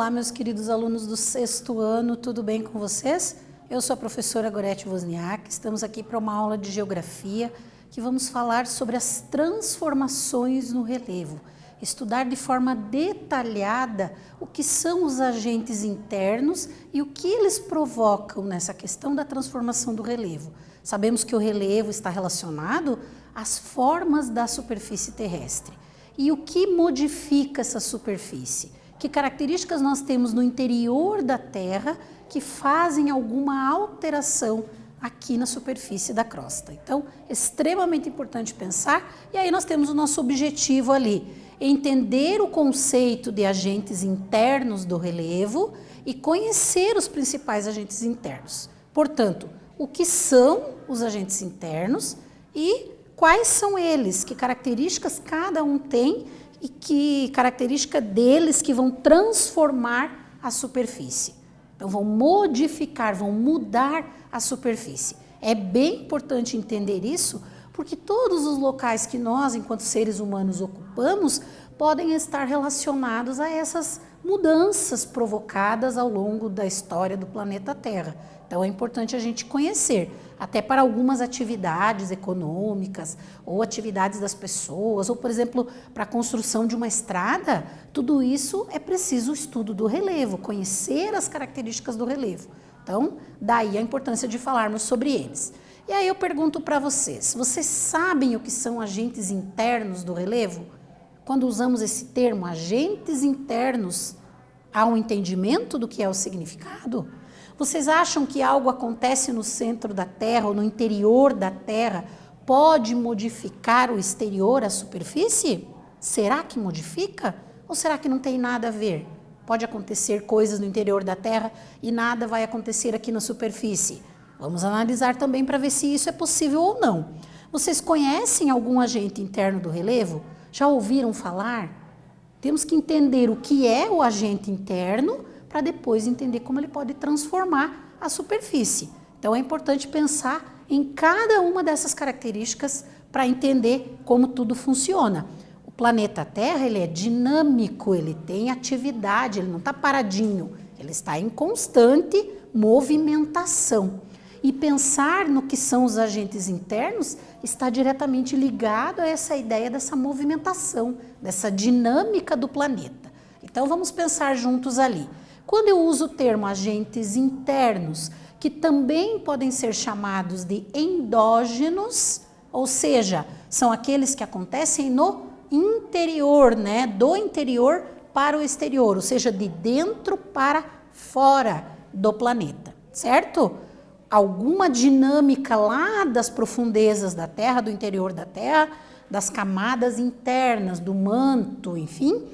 Olá, meus queridos alunos do 6º ano, tudo bem com vocês? Eu sou a professora Gorete Wozniak, estamos aqui para uma aula de geografia que vamos falar sobre as transformações no relevo, estudar de forma detalhada o que são os agentes internos e o que eles provocam nessa questão da transformação do relevo. Sabemos que o relevo está relacionado às formas da superfície terrestre. E o que modifica essa superfície? Que características nós temos no interior da Terra que fazem alguma alteração aqui na superfície da crosta? Então, extremamente importante pensar, e aí nós temos o nosso objetivo ali, entender o conceito de agentes internos do relevo e conhecer os principais agentes internos. Portanto, o que são os agentes internos e quais são eles, que características cada um tem e que característica deles que vão transformar a superfície. Então, vão modificar, vão mudar a superfície. É bem importante entender isso, porque todos os locais que nós, enquanto seres humanos, ocupamos, podem estar relacionados a essas mudanças provocadas ao longo da história do planeta Terra. Então, é importante a gente conhecer, até para algumas atividades econômicas ou atividades das pessoas, ou, por exemplo, para a construção de uma estrada, tudo isso é preciso o estudo do relevo, conhecer as características do relevo. Então, daí a importância de falarmos sobre eles. E aí eu pergunto para vocês, vocês sabem o que são agentes internos do relevo? Quando usamos esse termo, agentes internos, há um entendimento do que é o significado? Vocês acham que algo acontece no centro da Terra ou no interior da Terra pode modificar o exterior, a superfície? Será que modifica? Ou será que não tem nada a ver? Pode acontecer coisas no interior da Terra e nada vai acontecer aqui na superfície. Vamos analisar também para ver se isso é possível ou não. Vocês conhecem algum agente interno do relevo? Já ouviram falar? Temos que entender o que é o agente interno para depois entender como ele pode transformar a superfície. Então, é importante pensar em cada uma dessas características para entender como tudo funciona. O planeta Terra, ele é dinâmico, ele tem atividade, ele não está paradinho, ele está em constante movimentação. E pensar no que são os agentes internos está diretamente ligado a essa ideia dessa movimentação, dessa dinâmica do planeta. Então, vamos pensar juntos ali. Quando eu uso o termo agentes internos, que também podem ser chamados de endógenos, ou seja, são aqueles que acontecem no interior, né? Do interior para o exterior, ou seja, de dentro para fora do planeta, certo? Alguma dinâmica lá das profundezas da Terra, do interior da Terra, das camadas internas, do manto, enfim,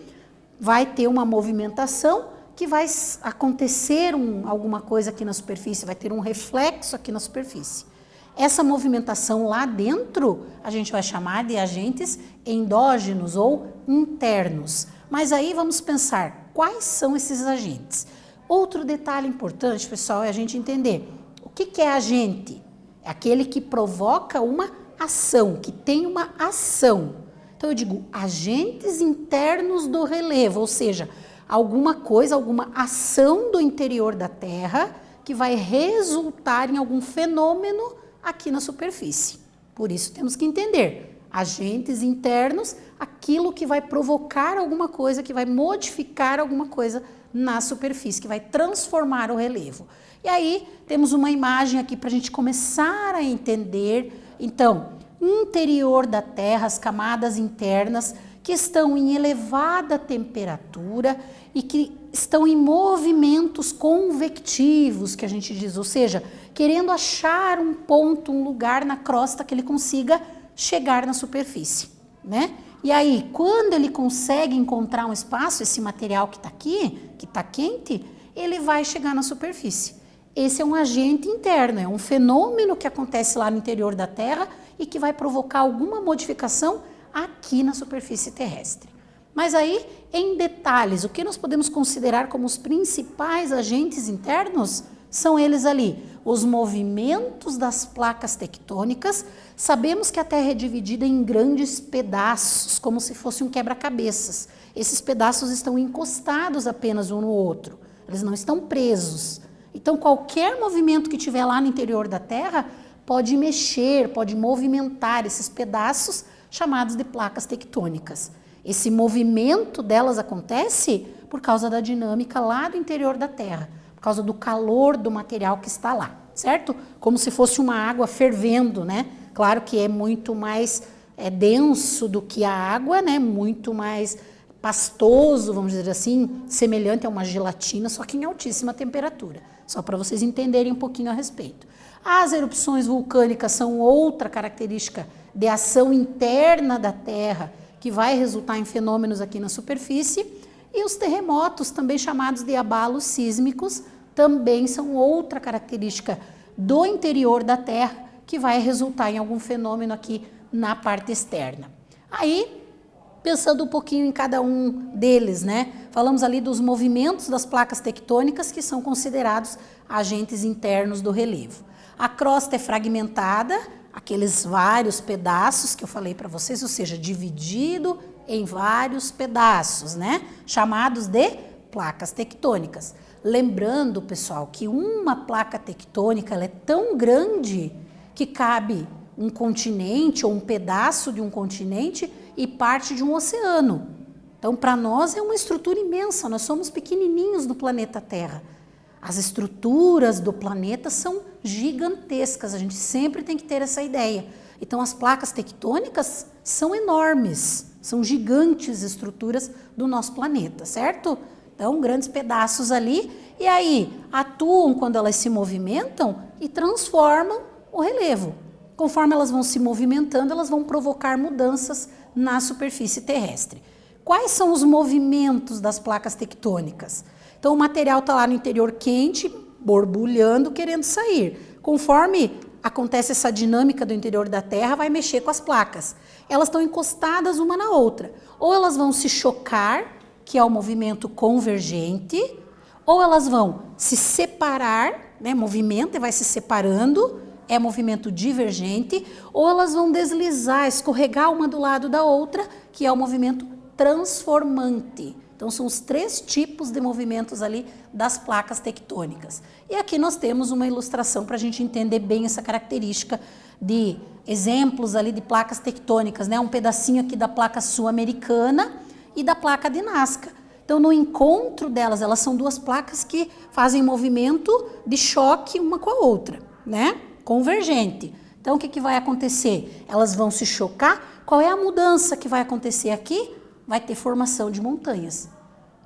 vai ter uma movimentação que vai acontecer alguma coisa aqui na superfície, vai ter um reflexo aqui na superfície. Essa movimentação lá dentro, a gente vai chamar de agentes endógenos ou internos. Mas aí vamos pensar, quais são esses agentes? Outro detalhe importante, pessoal, é a gente entender o que é agente? É aquele que provoca uma ação, que tem uma ação. Então eu digo agentes internos do relevo, ou seja, alguma coisa, alguma ação do interior da Terra que vai resultar em algum fenômeno aqui na superfície. Por isso temos que entender, agentes internos, aquilo que vai provocar alguma coisa, que vai modificar alguma coisa na superfície, que vai transformar o relevo. E aí temos uma imagem aqui para a gente começar a entender. Então, interior da Terra, as camadas internas que estão em elevada temperatura e que estão em movimentos convectivos, que a gente diz, ou seja, querendo achar um ponto, um lugar na crosta que ele consiga chegar na superfície, né? E aí, quando ele consegue encontrar um espaço, esse material que está aqui, que está quente, ele vai chegar na superfície. Esse é um agente interno, é um fenômeno que acontece lá no interior da Terra e que vai provocar alguma modificação aqui na superfície terrestre. Mas aí, em detalhes, o que nós podemos considerar como os principais agentes internos? São eles ali, os movimentos das placas tectônicas. Sabemos que a Terra é dividida em grandes pedaços, como se fosse um quebra-cabeças. Esses pedaços estão encostados apenas um no outro, eles não estão presos. Então, qualquer movimento que tiver lá no interior da Terra pode mexer, pode movimentar esses pedaços chamados de placas tectônicas. Esse movimento delas acontece por causa da dinâmica lá do interior da Terra, por causa do calor do material que está lá, certo? Como se fosse uma água fervendo, né? Claro que é muito mais denso do que a água, né? Muito mais pastoso, vamos dizer assim, semelhante a uma gelatina, só que em altíssima temperatura. Só para vocês entenderem um pouquinho a respeito. As erupções vulcânicas são outra característica de ação interna da Terra, que vai resultar em fenômenos aqui na superfície. E os terremotos, também chamados de abalos sísmicos, também são outra característica do interior da Terra, que vai resultar em algum fenômeno aqui na parte externa. Aí, pensando um pouquinho em cada um deles, né? Falamos ali dos movimentos das placas tectônicas, que são considerados agentes internos do relevo. A crosta é fragmentada, aqueles vários pedaços que eu falei para vocês, ou seja, dividido em vários pedaços, né? Chamados de placas tectônicas. Lembrando, pessoal, que uma placa tectônica ela é tão grande que cabe um continente ou um pedaço de um continente e parte de um oceano. Então, para nós é uma estrutura imensa, nós somos pequenininhos no planeta Terra. As estruturas do planeta são gigantescas, a gente sempre tem que ter essa ideia. Então, as placas tectônicas são enormes, são gigantes estruturas do nosso planeta, certo? Então, grandes pedaços ali, e aí atuam quando elas se movimentam e transformam o relevo. Conforme elas vão se movimentando, elas vão provocar mudanças na superfície terrestre. Quais são os movimentos das placas tectônicas? Então, o material está lá no interior quente, borbulhando, querendo sair. Conforme acontece essa dinâmica do interior da Terra, vai mexer com as placas. Elas estão encostadas uma na outra. Ou elas vão se chocar, que é o movimento convergente, ou elas vão se separar, né, movimento e vai se separando, é movimento divergente, ou elas vão deslizar, escorregar uma do lado da outra, que é o movimento transformante. Então, são os 3 tipos de movimentos ali das placas tectônicas. E aqui nós temos uma ilustração para a gente entender bem essa característica de exemplos ali de placas tectônicas, né? Um pedacinho aqui da placa sul-americana e da placa de Nazca. Então, no encontro delas, elas são 2 placas que fazem movimento de choque uma com a outra, né? Convergente. Então, o que vai acontecer? Elas vão se chocar. Qual é a mudança que vai acontecer aqui? Vai ter formação de montanhas.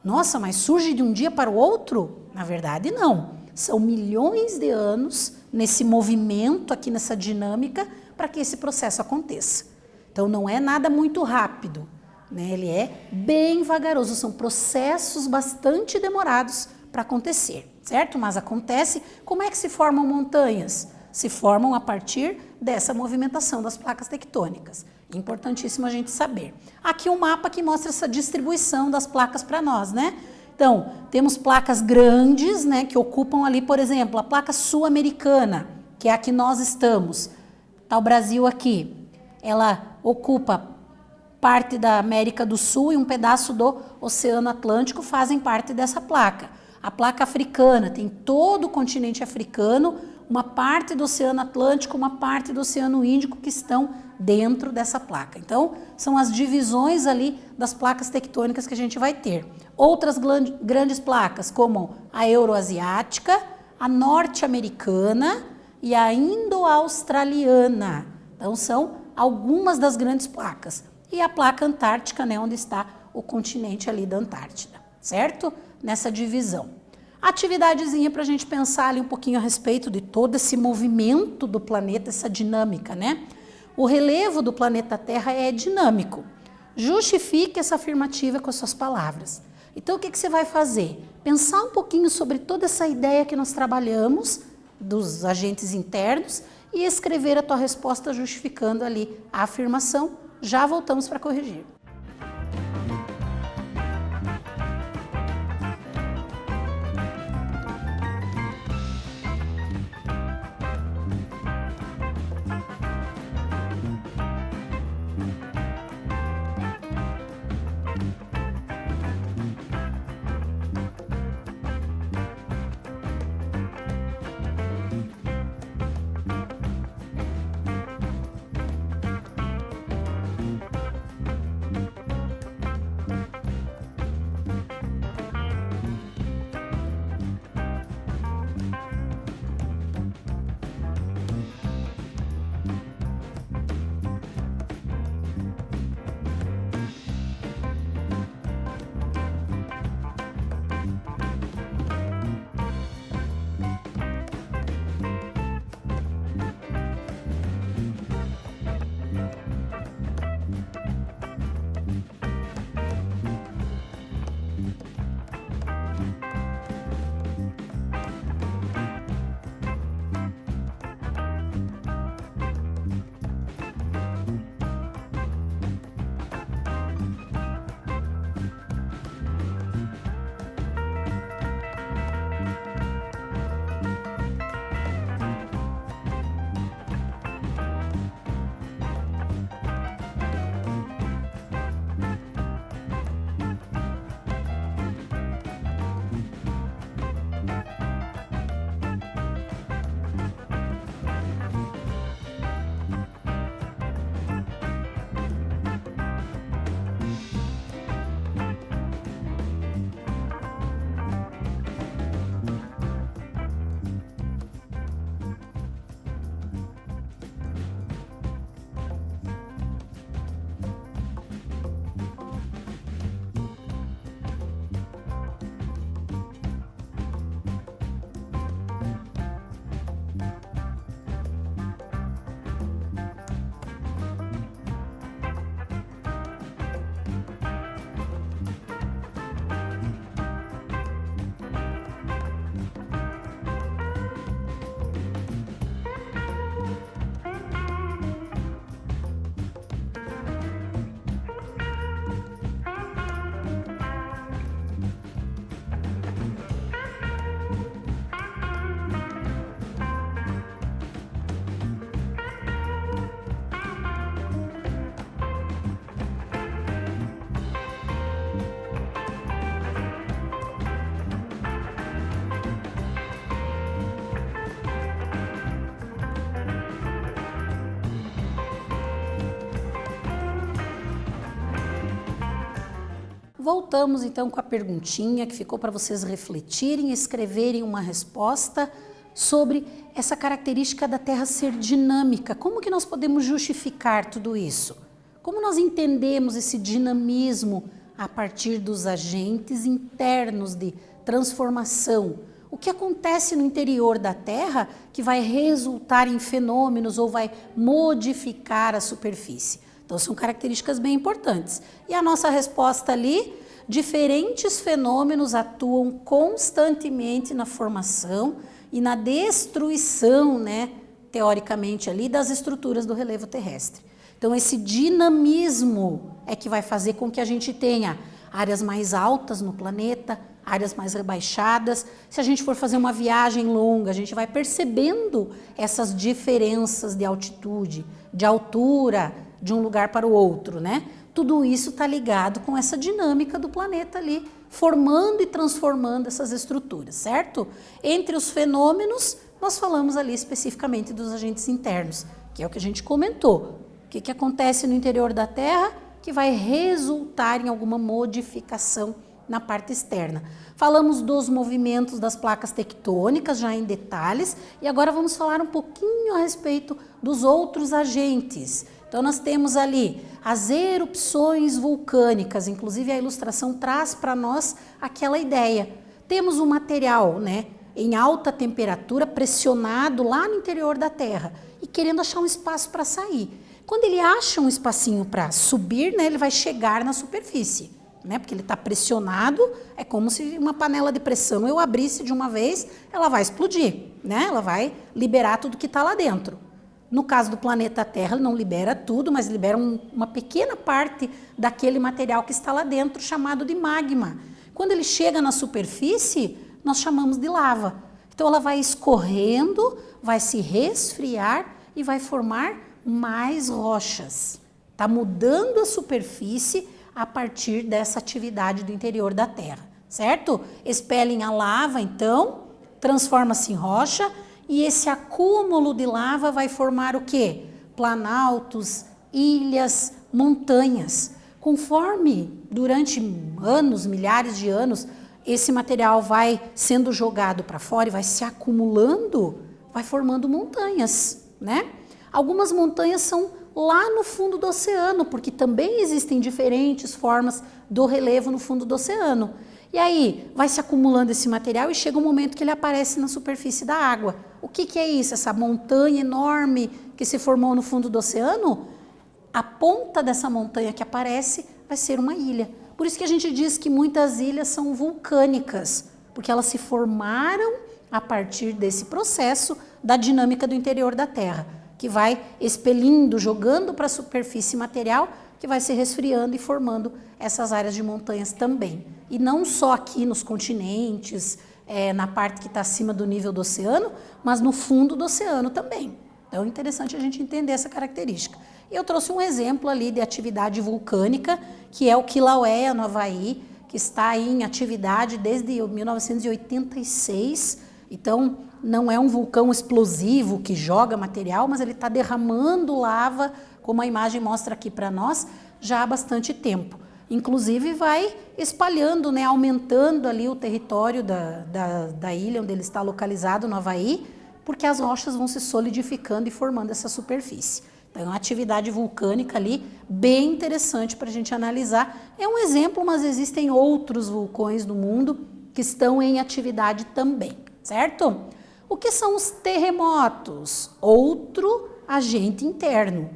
Nossa, mas surge de um dia para o outro? Na verdade, não. São milhões de anos nesse movimento, aqui nessa dinâmica, para que esse processo aconteça. Então, não é nada muito rápido, né? Ele é bem vagaroso, são processos bastante demorados para acontecer, certo? Mas acontece. Como é que se formam montanhas? Se formam a partir dessa movimentação das placas tectônicas. Importantíssimo a gente saber. Aqui um mapa que mostra essa distribuição das placas para nós, né? Então, temos placas grandes, né, que ocupam ali, por exemplo, a placa sul-americana, que é a que nós estamos. Está o Brasil aqui. Ela ocupa parte da América do Sul e um pedaço do Oceano Atlântico fazem parte dessa placa. A placa africana tem todo o continente africano, uma parte do Oceano Atlântico, uma parte do Oceano Índico que estão dentro dessa placa. Então, são as divisões ali das placas tectônicas que a gente vai ter. Outras grandes placas, como a euroasiática, a norte-americana e a indo-australiana. Então, são algumas das grandes placas. E a placa antártica, né, onde está o continente ali da Antártida, certo? Nessa divisão. Atividadezinha para a gente pensar ali um pouquinho a respeito de todo esse movimento do planeta, essa dinâmica, né? O relevo do planeta Terra é dinâmico. Justifique essa afirmativa com as suas palavras. Então, o que você vai fazer? Pensar um pouquinho sobre toda essa ideia que nós trabalhamos, dos agentes internos, e escrever a tua resposta justificando ali a afirmação. Já voltamos para corrigir. Voltamos então com a perguntinha que ficou para vocês refletirem e escreverem uma resposta sobre essa característica da Terra ser dinâmica. Como que nós podemos justificar tudo isso? Como nós entendemos esse dinamismo a partir dos agentes internos de transformação? O que acontece no interior da Terra que vai resultar em fenômenos ou vai modificar a superfície? Então, são características bem importantes. E a nossa resposta ali, diferentes fenômenos atuam constantemente na formação e na destruição, né, teoricamente ali, das estruturas do relevo terrestre. Então, esse dinamismo é que vai fazer com que a gente tenha áreas mais altas no planeta, áreas mais rebaixadas. Se a gente for fazer uma viagem longa, a gente vai percebendo essas diferenças de altitude, de altura, de um lugar para o outro, né? Tudo isso está ligado com essa dinâmica do planeta ali, formando e transformando essas estruturas, certo? Entre os fenômenos, nós falamos ali especificamente dos agentes internos, que é o que a gente comentou. O que acontece no interior da Terra que vai resultar em alguma modificação na parte externa. Falamos dos movimentos das placas tectônicas já em detalhes e agora vamos falar um pouquinho a respeito dos outros agentes. Então nós temos ali as erupções vulcânicas, inclusive a ilustração traz para nós aquela ideia. Temos um material, né, em alta temperatura, pressionado lá no interior da Terra e querendo achar um espaço para sair. Quando ele acha um espacinho para subir, né, ele vai chegar na superfície, né, porque ele está pressionado, é como se uma panela de pressão eu abrisse de uma vez, ela vai explodir, né, ela vai liberar tudo que está lá dentro. No caso do planeta Terra, ele não libera tudo, mas libera uma pequena parte daquele material que está lá dentro, chamado de magma. Quando ele chega na superfície, nós chamamos de lava. Então, ela vai escorrendo, vai se resfriar e vai formar mais rochas. Está mudando a superfície a partir dessa atividade do interior da Terra, certo? Expelem a lava, então, transforma-se em rocha e esse acúmulo de lava vai formar o quê? Planaltos, ilhas, montanhas. Conforme, durante anos, milhares de anos, esse material vai sendo jogado para fora e vai se acumulando, vai formando montanhas, né? Algumas montanhas são lá no fundo do oceano, porque também existem diferentes formas do relevo no fundo do oceano. E aí, vai se acumulando esse material e chega um momento que ele aparece na superfície da água. O que é isso? Essa montanha enorme que se formou no fundo do oceano? A ponta dessa montanha que aparece vai ser uma ilha. Por isso que a gente diz que muitas ilhas são vulcânicas, porque elas se formaram a partir desse processo da dinâmica do interior da Terra, que vai expelindo, jogando para a superfície material, que vai se resfriando e formando essas áreas de montanhas também. E não só aqui nos continentes, na parte que está acima do nível do oceano, mas no fundo do oceano também. Então é interessante a gente entender essa característica. Eu trouxe um exemplo ali de atividade vulcânica, que é o Kilauea, no Havaí, que está aí em atividade desde 1986. Então, não é um vulcão explosivo que joga material, mas ele está derramando lava, como a imagem mostra aqui para nós, já há bastante tempo. Inclusive vai espalhando, né, aumentando ali o território da ilha onde ele está localizado, no Havaí, porque as rochas vão se solidificando e formando essa superfície. Então, é uma atividade vulcânica ali bem interessante para a gente analisar. É um exemplo, mas existem outros vulcões no mundo que estão em atividade também, certo? O que são os terremotos? Outro agente interno.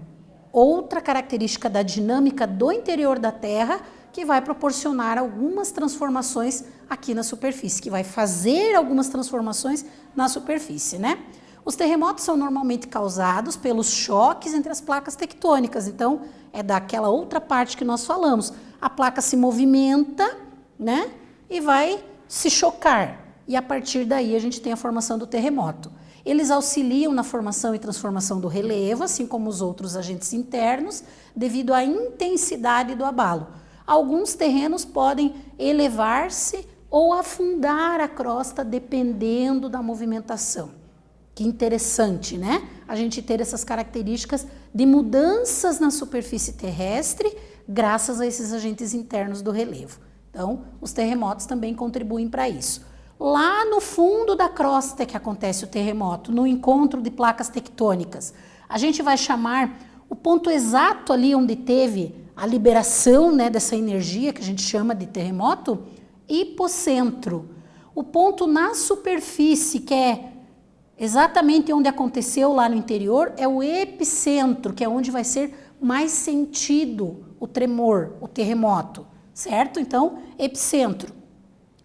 Outra característica da dinâmica do interior da Terra que vai proporcionar algumas transformações aqui na superfície, que vai fazer algumas transformações na superfície, né? Os terremotos são normalmente causados pelos choques entre as placas tectônicas, então é daquela outra parte que nós falamos. A placa se movimenta, né? E vai se chocar, e a partir daí a gente tem a formação do terremoto. Eles auxiliam na formação e transformação do relevo, assim como os outros agentes internos, devido à intensidade do abalo. Alguns terrenos podem elevar-se ou afundar a crosta, dependendo da movimentação. Que interessante, né? A gente ter essas características de mudanças na superfície terrestre, graças a esses agentes internos do relevo. Então, os terremotos também contribuem para isso. Lá no fundo da crosta que acontece o terremoto, no encontro de placas tectônicas, a gente vai chamar o ponto exato ali onde teve a liberação, né, dessa energia que a gente chama de terremoto, hipocentro. O ponto na superfície, que é exatamente onde aconteceu lá no interior, é o epicentro, que é onde vai ser mais sentido o tremor, o terremoto, certo? Então, epicentro.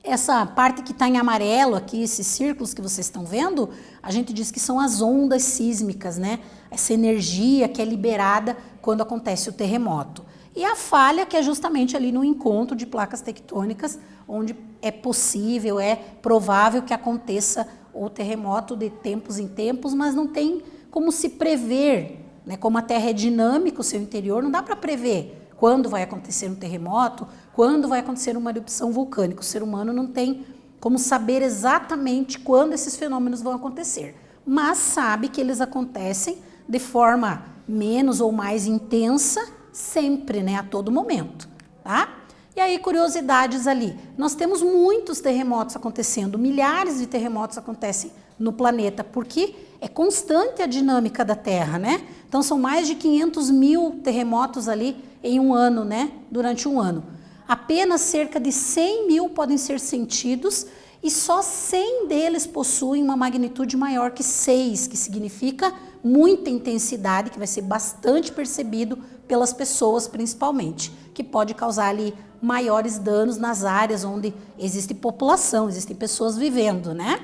Essa parte que está em amarelo aqui, esses círculos que vocês estão vendo, a gente diz que são as ondas sísmicas, né? Essa energia que é liberada quando acontece o terremoto. E a falha, que é justamente ali no encontro de placas tectônicas, onde é possível, é provável que aconteça o terremoto de tempos em tempos, mas não tem como se prever, né? Como a Terra é dinâmica, o seu interior, não dá para prever quando vai acontecer um terremoto, quando vai acontecer uma erupção vulcânica. O ser humano não tem como saber exatamente quando esses fenômenos vão acontecer, mas sabe que eles acontecem de forma menos ou mais intensa sempre, né, a todo momento, tá? E aí, curiosidades ali, nós temos muitos terremotos acontecendo, milhares de terremotos acontecem no planeta, porque é constante a dinâmica da Terra, né? Então, são mais de 500 mil terremotos ali em um ano, né? Durante um ano. Apenas cerca de 100 mil podem ser sentidos e só 100 deles possuem uma magnitude maior que 6, que significa muita intensidade, que vai ser bastante percebido pelas pessoas principalmente, que pode causar ali maiores danos nas áreas onde existe população, existem pessoas vivendo, né?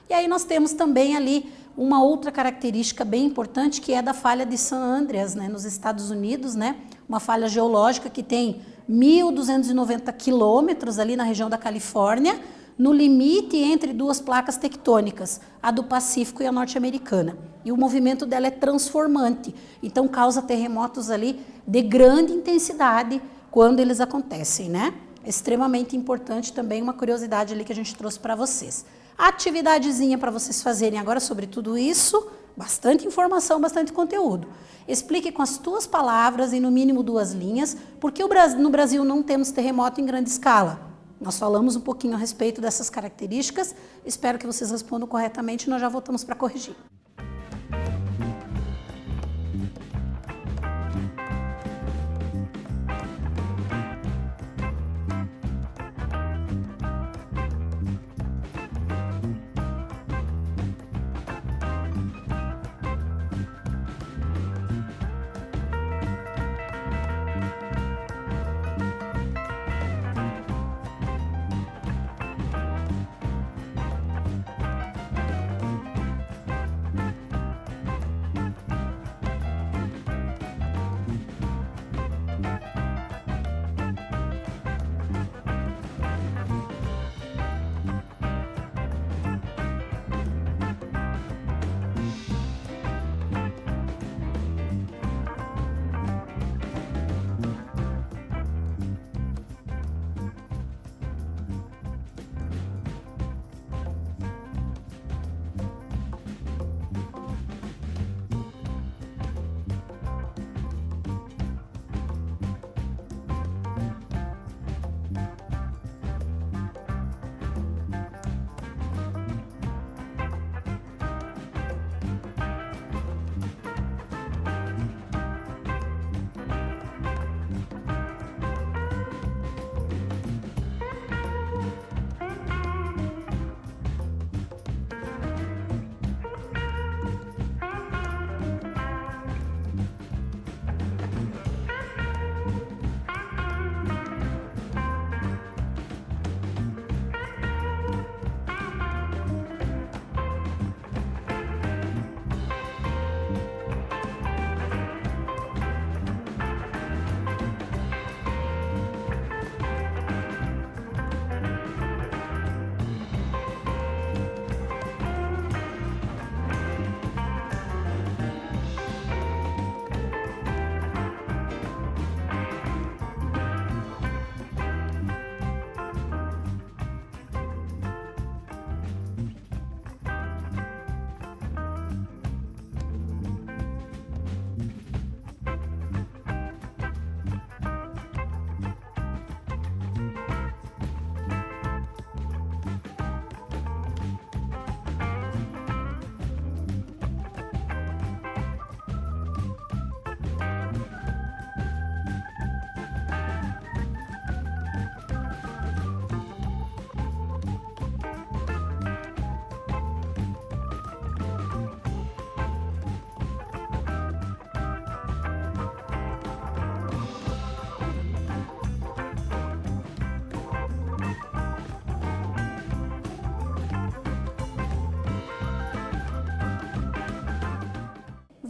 E aí nós temos também ali uma outra característica bem importante, que é da falha de San Andreas, né, nos Estados Unidos, né? Uma falha geológica que tem 1.290 quilômetros ali na região da Califórnia, no limite entre duas placas tectônicas, a do Pacífico e a norte-americana. E o movimento dela é transformante, então causa terremotos ali de grande intensidade quando eles acontecem, né? Extremamente importante também, uma curiosidade ali que a gente trouxe para vocês. A atividadezinha para vocês fazerem agora sobre tudo isso, bastante informação, bastante conteúdo. Explique com as tuas palavras e no mínimo 2 linhas, porque no Brasil não temos terremoto em grande escala. Nós falamos um pouquinho a respeito dessas características, espero que vocês respondam corretamente e nós já voltamos para corrigir.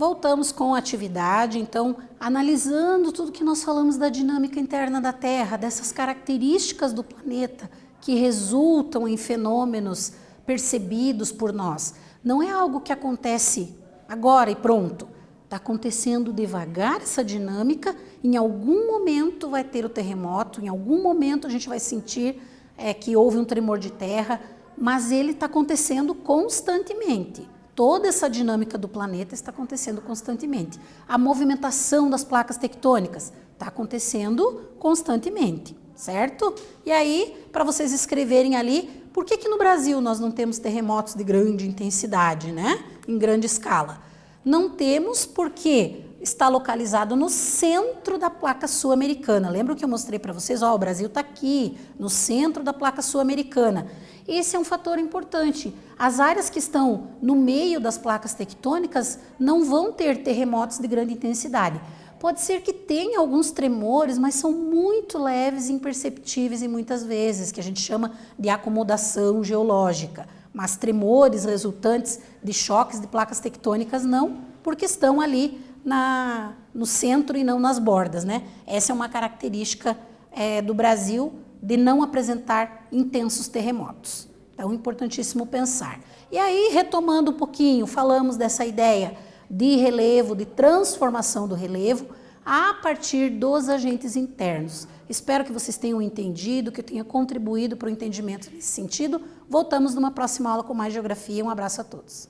voltamos com a atividade, então, analisando tudo que nós falamos da dinâmica interna da Terra, dessas características do planeta que resultam em fenômenos percebidos por nós. Não é algo que acontece agora e pronto. Está acontecendo devagar essa dinâmica, em algum momento vai ter o terremoto, em algum momento a gente vai sentir que houve um tremor de terra, mas ele está acontecendo constantemente. Toda essa dinâmica do planeta está acontecendo constantemente. A movimentação das placas tectônicas está acontecendo constantemente, certo? E aí, para vocês escreverem ali, por que no Brasil nós não temos terremotos de grande intensidade, né? Em grande escala? Não temos porque está localizado no centro da placa sul-americana. Lembra que eu mostrei para vocês? Ó, o Brasil está aqui, no centro da placa sul-americana. Esse é um fator importante. As áreas que estão no meio das placas tectônicas não vão ter terremotos de grande intensidade. Pode ser que tenha alguns tremores, mas são muito leves e imperceptíveis e muitas vezes, que a gente chama de acomodação geológica. Mas tremores resultantes de choques de placas tectônicas não, porque estão ali no centro e não nas bordas, né? Essa é uma característica do Brasil de não apresentar intensos terremotos. Então, importantíssimo pensar. E aí, retomando um pouquinho, falamos dessa ideia de relevo, de transformação do relevo a partir dos agentes internos. Espero que vocês tenham entendido, que eu tenha contribuído para o entendimento nesse sentido. Voltamos numa próxima aula com mais geografia. Um abraço a todos.